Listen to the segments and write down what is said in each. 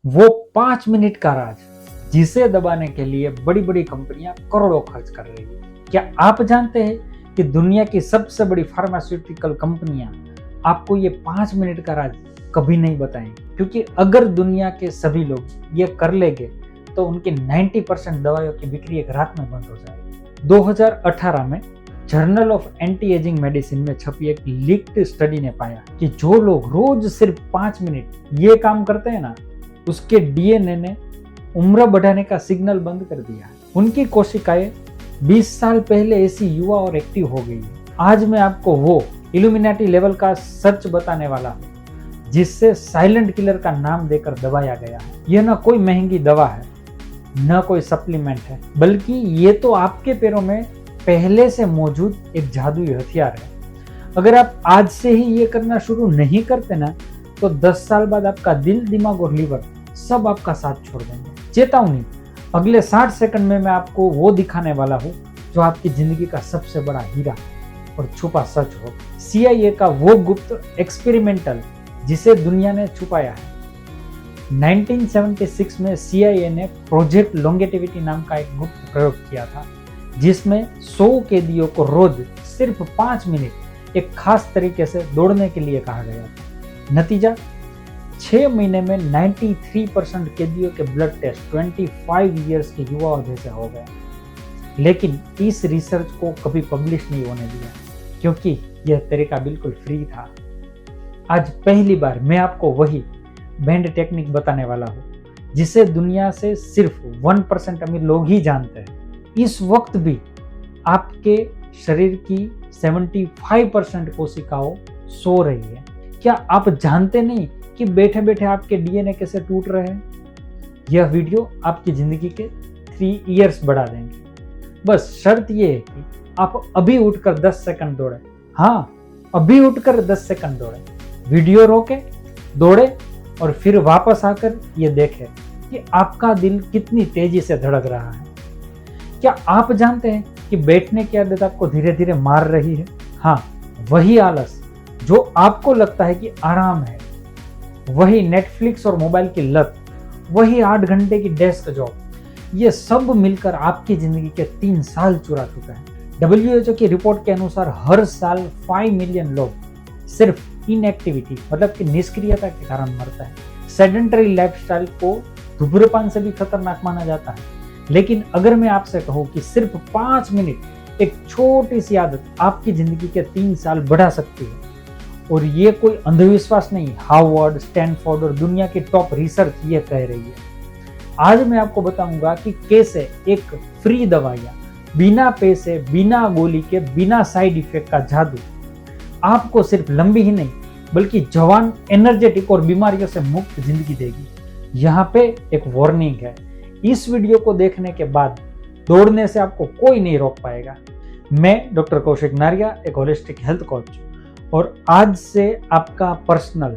वो 5 मिनट का राज जिसे दबाने के लिए बड़ी बड़ी कंपनियां करोड़ों खर्च कर रही है। क्या आप जानते हैं कि दुनिया की सबसे बड़ी फार्मास्यूटिकल कंपनियां आपको ये 5 मिनट का राज कभी नहीं बताएंगे, क्योंकि अगर दुनिया के सभी लोग ये कर लेंगे तो उनकी 90% दवाइयों की बिक्री एक रात में बंद हो जाएगी। 2018 में journal of anti ageing medicine में छपी एक लीक्ड स्टडी ने पाया कि जो लोग रोज सिर्फ 5 मिनट ये काम करते हैं ना, उसके डीएनए ने उम्र बढ़ाने का सिग्नल बंद कर दिया है। उनकी कोशिकाएं 20 साल पहले ऐसी युवा और एक्टिव हो गई है। आज मैं आपको वो इल्यूमिनाटी लेवल का सच बताने वाला हूँ जिससे साइलेंट किलर का नाम देकर दबाया गया है। यह न कोई महंगी दवा है, न कोई सप्लीमेंट है, बल्कि ये तो आपके पैरों में पहले से मौजूद एक जादुई हथियार है। अगर आप आज से ही ये करना शुरू नहीं करते ना, तो 10 साल बाद आपका दिल, दिमाग और लीवर सब आपका साथ छोड़ देंगे। चेतावनी, अगले 60 सेकंड में मैं आपको वो दिखाने वाला हूँ जो आपकी जिंदगी का सबसे बड़ा हीरा और छुपा सच हो। CIA का वो गुप्त एक्सपेरिमेंटल जिसे दुनिया ने छुपाया है। 1976 में CIA ने प्रोजेक्ट लॉन्गेटिविटी नाम का एक गुप्त प्रयोग किया था, जिसमें 100 कैदियों को रोज सिर्फ 5 मिनट एक खास तरीके से दौड़ने के लिए कहा गया था। नतीजा, 6 महीने में 93% कैदियों के ब्लड टेस्ट 25 इयर्स के युवाओं जैसे हो गए। लेकिन इस रिसर्च को कभी पब्लिश नहीं होने दिया, क्योंकि यह तरीका बिल्कुल फ्री था। आज पहली बार मैं आपको वही बैंड टेक्निक बताने वाला हूँ जिसे दुनिया से सिर्फ 1% अमीर लोग ही जानते हैं। इस वक्त भी आपके शरीर की 75% कोशिकाओं सो रही है। क्या आप जानते नहीं कि बैठे बैठे आपके डीएनए कैसे टूट रहे हैं? यह वीडियो आपकी जिंदगी के 3 इयर्स बढ़ा देंगे। बस शर्त यह है कि आप अभी उठकर 10 सेकंड दौड़े। हाँ, अभी उठकर 10 सेकंड दौड़े, वीडियो रोके, दौड़े और फिर वापस आकर ये देखें कि आपका दिल कितनी तेजी से धड़क रहा है। क्या आप जानते हैं कि बैठने की आदत आपको धीरे धीरे मार रही है? हाँ, वही आलस जो आपको लगता है कि आराम है, वही नेटफ्लिक्स और मोबाइल की लत, वही 8 घंटे की डेस्क जॉब, ये सब मिलकर आपकी जिंदगी के 3 साल चुरा चुका है। WHO की रिपोर्ट के अनुसार हर साल 5 मिलियन लोग सिर्फ इनएक्टिविटी मतलब कि निष्क्रियता के कारण मरता है। सेडेंटरी लाइफस्टाइल को धूम्रपान से भी खतरनाक माना जाता है। लेकिन अगर मैं आपसे कहूँ कि सिर्फ 5 मिनट एक छोटी सी आदत आपकी जिंदगी के 3 साल बढ़ा सकती है, और ये कोई अंधविश्वास नहीं, हार्वर्ड, स्टैनफोर्ड और दुनिया की टॉप रिसर्च ये कह रही है। आज मैं आपको बताऊंगा कि कैसे एक फ्री दवाइयाँ, बिना पैसे, बिना गोली के, बिना साइड इफेक्ट का जादू आपको सिर्फ लंबी ही नहीं बल्कि जवान, एनर्जेटिक और बीमारियों से मुक्त जिंदगी देगी। यहाँ पे एक वार्निंग है, इस वीडियो को देखने के बाद दौड़ने से आपको कोई नहीं रोक पाएगा। मैं डॉक्टर कौशिक नारिया, एक होलिस्टिक हेल्थ कोच और आज से आपका पर्सनल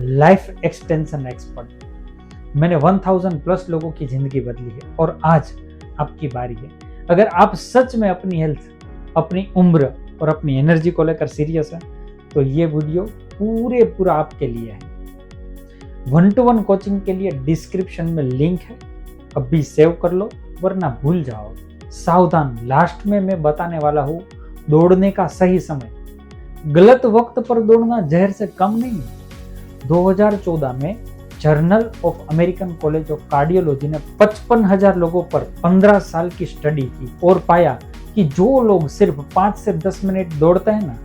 लाइफ एक्सटेंशन एक्सपर्ट। मैंने 1000 प्लस लोगों की जिंदगी बदली है और आज आपकी बारी है। अगर आप सच में अपनी हेल्थ, अपनी उम्र और अपनी एनर्जी को लेकर सीरियस है तो ये वीडियो पूरा आपके लिए है। 1-to-1 कोचिंग के लिए डिस्क्रिप्शन में लिंक है, अभी सेव कर लो वरना भूल जाओ। सावधान, लास्ट में मैं बताने वाला हूँ दौड़ने का सही समय। गलत वक्त पर दौड़ना जहर से कम नहीं है। 2014 में journal of American college of cardiology ने 55,000 लोगों पर 15 साल की स्टडी की और पाया कि जो लोग सिर्फ 5 से 10 मिनट दौड़ते हैं ना,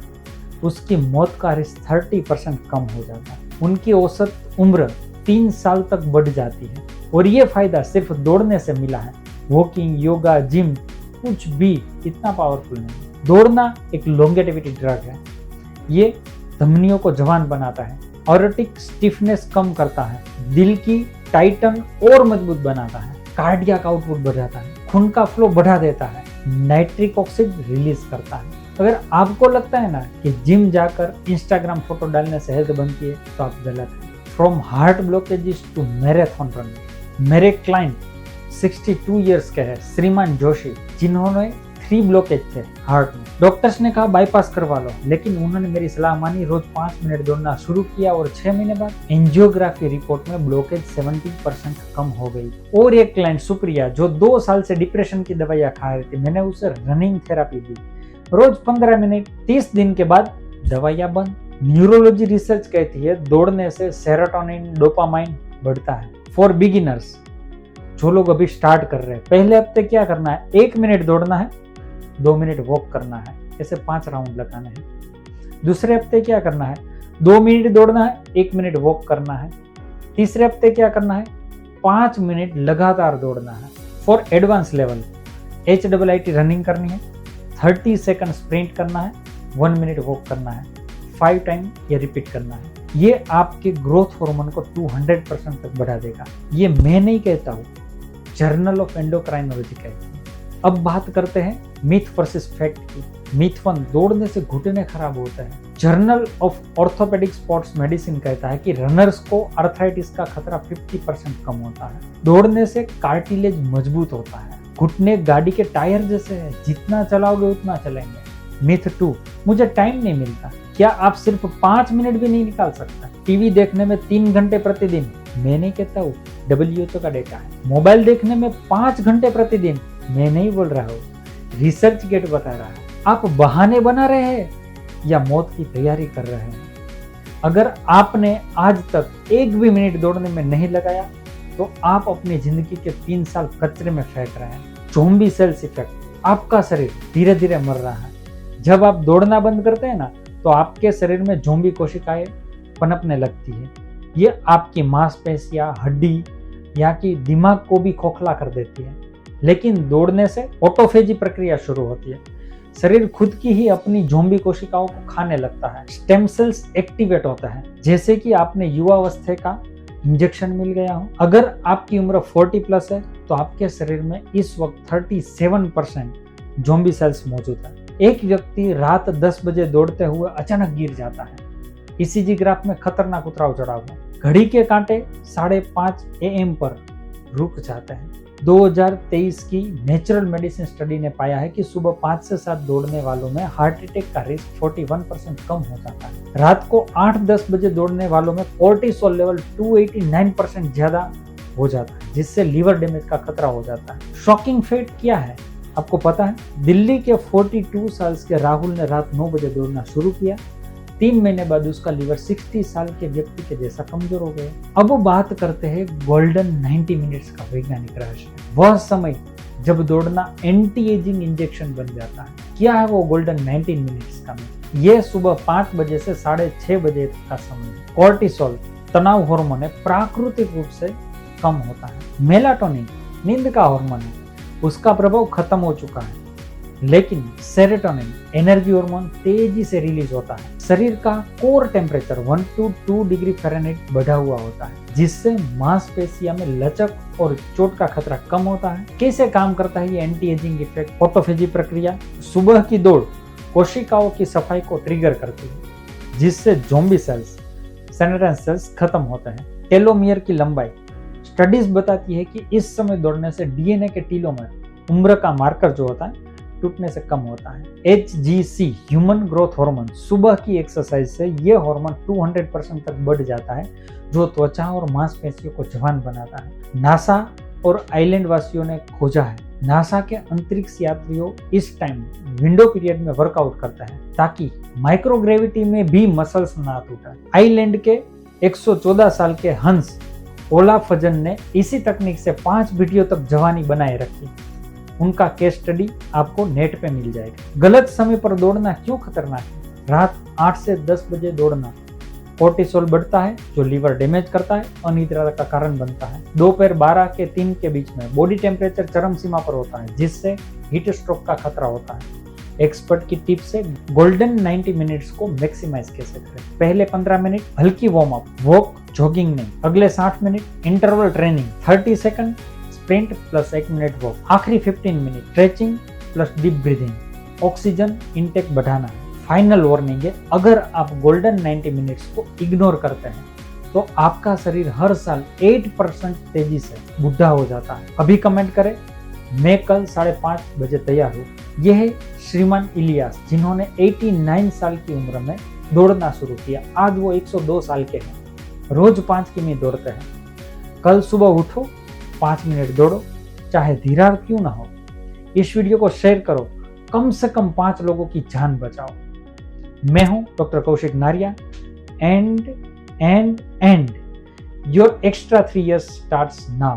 उसकी मौत का रिस्क 30% कम हो जाता है। उनकी औसत उम्र 3 साल तक बढ़ जाती है और ये फायदा सिर्फ दौड़ने से मिला है। वॉकिंग, योगा, जिम कुछ भी इतना पावरफुल नहीं। दौड़ना एक लॉन्गेटिविटी ड्रग है। ये धमनियों को जवान बनाता है, ऑर्टिक स्टिफनेस कम करता है, दिल की टाइटन और मजबूत बनाता है, कार्डियक आउटपुट बढ़ाता है, खून का फ्लो बढ़ा देता है, नाइट्रिक ऑक्साइड रिलीज करता है। अगर आपको लगता है ना कि जिम जाकर इंस्टाग्राम फोटो डालने से हेल्थ बनती है तो आप गलत हैं। From heart blockages to marathon running. मेरे क्लाइंट 62 इयर्स के हैं श्रीमान जोशी, जिन्होंने 3 ब्लॉकेज थे हार्ट में। डॉक्टर्स ने कहा बाईपास करवा लो, लेकिन उन्होंने मेरी सलाह मानी, रोज 5 मिनट दौड़ना शुरू किया और 6 महीने बाद एंजियोग्राफी रिपोर्ट में ब्लॉकेज 70% कम हो गई। और एक क्लाइंट सुप्रिया जो 2 साल से डिप्रेशन की दवाइयां खा रही थी, मैंने उसे रनिंग थेरापी दी, रोज 15 मिनट, 30 दिन के बाद दवाइयां बंद। न्यूरोलॉजी रिसर्च कहती है दौड़ने से सेरोटोनिन, डोपामाइन बढ़ता है। फॉर बिगिनर्स, जो लोग अभी स्टार्ट कर रहे हैं, पहले हफ्ते क्या करना है, 1 मिनट दौड़ना है, 2 मिनट वॉक करना है, ऐसे 5 राउंड लगाने हैं। दूसरे हफ्ते क्या करना है, 2 मिनट दौड़ना है, 1 मिनट वॉक करना है। तीसरे हफ्ते क्या करना है, 5 मिनट लगातार दौड़ना है। For advance level, HIIT running करनी है, 30 सेकंड स्प्रिंट करना है, 1 मिनट वॉक करना है, 5 टाइम ये रिपीट करना है। ये आपके ग्रोथ हार्मोन को 200% तक बढ़ा देगा। ये मैं नहीं कहता हूँ, जर्नल ऑफ एंडोक्राइनोलॉजी कहती है। अब बात करते हैं मिथ वर्सेस फैक्ट की। मिथ 1, दौड़ने से घुटने खराब होते हैं। Journal of orthopaedic sports medicine कहता है कि रनर्स को आर्थराइटिस का खतरा 50% कम होता है। दौड़ने से कार्टिलेज मजबूत होता है। घुटने गाड़ी के टायर जैसे है, जितना चलाओगे उतना चलेंगे। मिथ 2, मुझे टाइम नहीं मिलता। क्या आप सिर्फ 5 मिनट भी नहीं निकाल सकता? टीवी देखने में 3 घंटे प्रतिदिन, मैं नहीं कहता हूँ, WHO का डेटा है। मोबाइल देखने में 5 घंटे प्रतिदिन, मैं नहीं बोल रहा हूँ, रिसर्च गेट बता रहा है। आप बहाने बना रहे हैं या मौत की तैयारी कर रहे हैं? अगर आपने आज तक 1 भी मिनट दौड़ने में नहीं लगाया तो आप अपनी जिंदगी के 3 साल कचरे में फेंक रहे हैं। ज़ॉम्बी सेल्स इफेक्ट, आपका शरीर धीरे धीरे मर रहा है। जब आप दौड़ना बंद करते हैं ना, तो आपके शरीर में ज़ॉम्बी कोशिकाएं पनपने लगती है। ये आपकी मांसपेशियां, हड्डी या कि दिमाग को भी खोखला कर देती है। लेकिन दौड़ने से ऑटोफेजी प्रक्रिया शुरू होती है। शरीर खुद की ही अपनी ज़ॉम्बी कोशिकाओं को खाने लगता है। स्टेम सेल्स एक्टिवेट होता है, जैसे कि आपने युवावस्था का इंजेक्शन मिल गया हो। अगर आपकी उम्र 40+ है तो आपके शरीर में इस वक्त 37% ज़ॉम्बी सेल्स मौजूद है। एक व्यक्ति रात 10 बजे दौड़ते हुए अचानक गिर जाता है। ECG ग्राफ में खतरनाक उतराव चढ़ाव है। घड़ी के कांटे 5:30 AM पर रुक जाते हैं। 2023 की नेचुरल मेडिसिन स्टडी ने पाया है कि सुबह 5 से 7 दौड़ने वालों में हार्ट अटैक का रिस्क 41% कम हो जाता है। रात को 8-10 बजे दौड़ने वालों में कोर्टिसोल लेवल 289% ज्यादा हो जाता है, जिससे लीवर डैमेज का खतरा हो जाता है। शॉकिंग फैक्ट क्या है आपको पता है? दिल्ली के 42 साल के राहुल ने रात 9 बजे दौड़ना शुरू किया। 3 महीने बाद उसका लीवर 60 साल के व्यक्ति के जैसा कमजोर हो गया। अब बात करते हैं गोल्डन 90 मिनट्स का वैज्ञानिक रहस्य। वह समय जब दौड़ना एंटी एजिंग इंजेक्शन बन जाता है। क्या है वो गोल्डन 90 मिनट्स का? यह सुबह 5 बजे से 6:30 बजे का समय। कोर्टिसोल तनाव हार्मोन है, प्राकृतिक रूप से कम होता है। मेलाटोनिन नींद का हार्मोन है, उसका प्रभाव खत्म हो चुका है। लेकिन सेरोटोनिन एनर्जी हार्मोन तेजी से रिलीज होता है। शरीर का core temperature 1 to 2 degree Fahrenheit बढ़ा हुआ होता है, जिससे मांसपेशियों में लचक और चोट का खतरा कम होता है। कैसे काम करता है ये एंटी एजिंग इफेक्ट? ऑटोफेजी प्रक्रिया, सुबह की दौड़ कोशिकाओं की सफाई को ट्रिगर करती है, जिससे ज़ॉम्बी सेल्स, सेनेटन सेल्स खत्म होते हैं। टेलोमियर की लंबाई, स्टडीज बताती है कि इस समय दौड़ने से DNA के टीलोमर, उम्र का मार्कर जो होता है, टूटने से कम होता है। HGC ह्यूमन ग्रोथ हार्मोन, सुबह की एक्सरसाइज से यह हार्मोन 200% तक बढ़ जाता है, जो त्वचा और मांसपेशियों को जवान बनाता है। नासा और आइलैंड वासियों ने खोजा है, नासा के अंतरिक्ष यात्रियों इस टाइम विंडो पीरियड में वर्कआउट करता है ताकि माइक्रोग्रेविटी में भी मसल्स ना टूटे। आइलैंड के 114 साल के हंस ओलाफजन ने इसी तकनीक से 5 वीडियो तक जवानी बनाए रखी। उनका केस स्टडी आपको नेट पे मिल जाएगा। गलत समय पर दौड़ना क्यों खतरनाक है? रात 8 से 10 बजे दौड़ना, कोर्टिसोल बढ़ता है जो लीवर डैमेज करता है, अनिद्रा का कारण बनता है। दोपहर 12 के 3 के बीच में बॉडी टेम्परेचर चरम सीमा पर होता है, जिससे हीट स्ट्रोक का खतरा होता है। एक्सपर्ट की टिप से गोल्डन 90 मिनट्स को मैक्सिमाइज कैसे करें? पहले 15 मिनट हल्की वार्म अप, वॉक, जॉगिंग नहीं। अगले 60 minute interval training, 30 second sprint plus 1 minute walk. आखिरी 15 minute stretching plus deep breathing. Oxygen intake बढ़ाना है। फाइनल वार्निंग है, अगर आप गोल्डन 90 मिनट्स को इग्नोर करते हैं तो आपका शरीर हर साल 8% तेजी से बुढ़ा हो जाता है। अभी कमेंट करें, मैं कल 5:30 बजे तैयार हूँ। यह है श्रीमान इलियास, जिन्होंने 89 साल की उम्र में दौड़ना शुरू किया। आज वो 102 साल के हैं। रोज 5 किमी दौड़ते हैं। कल सुबह उठो, 5 मिनट दौड़ो, चाहे धीरा क्यों ना हो। इस वीडियो को शेयर करो, कम से कम 5 लोगों की जान बचाओ। मैं हूं डॉक्टर कौशिक नारिया and your extra 3 years starts now.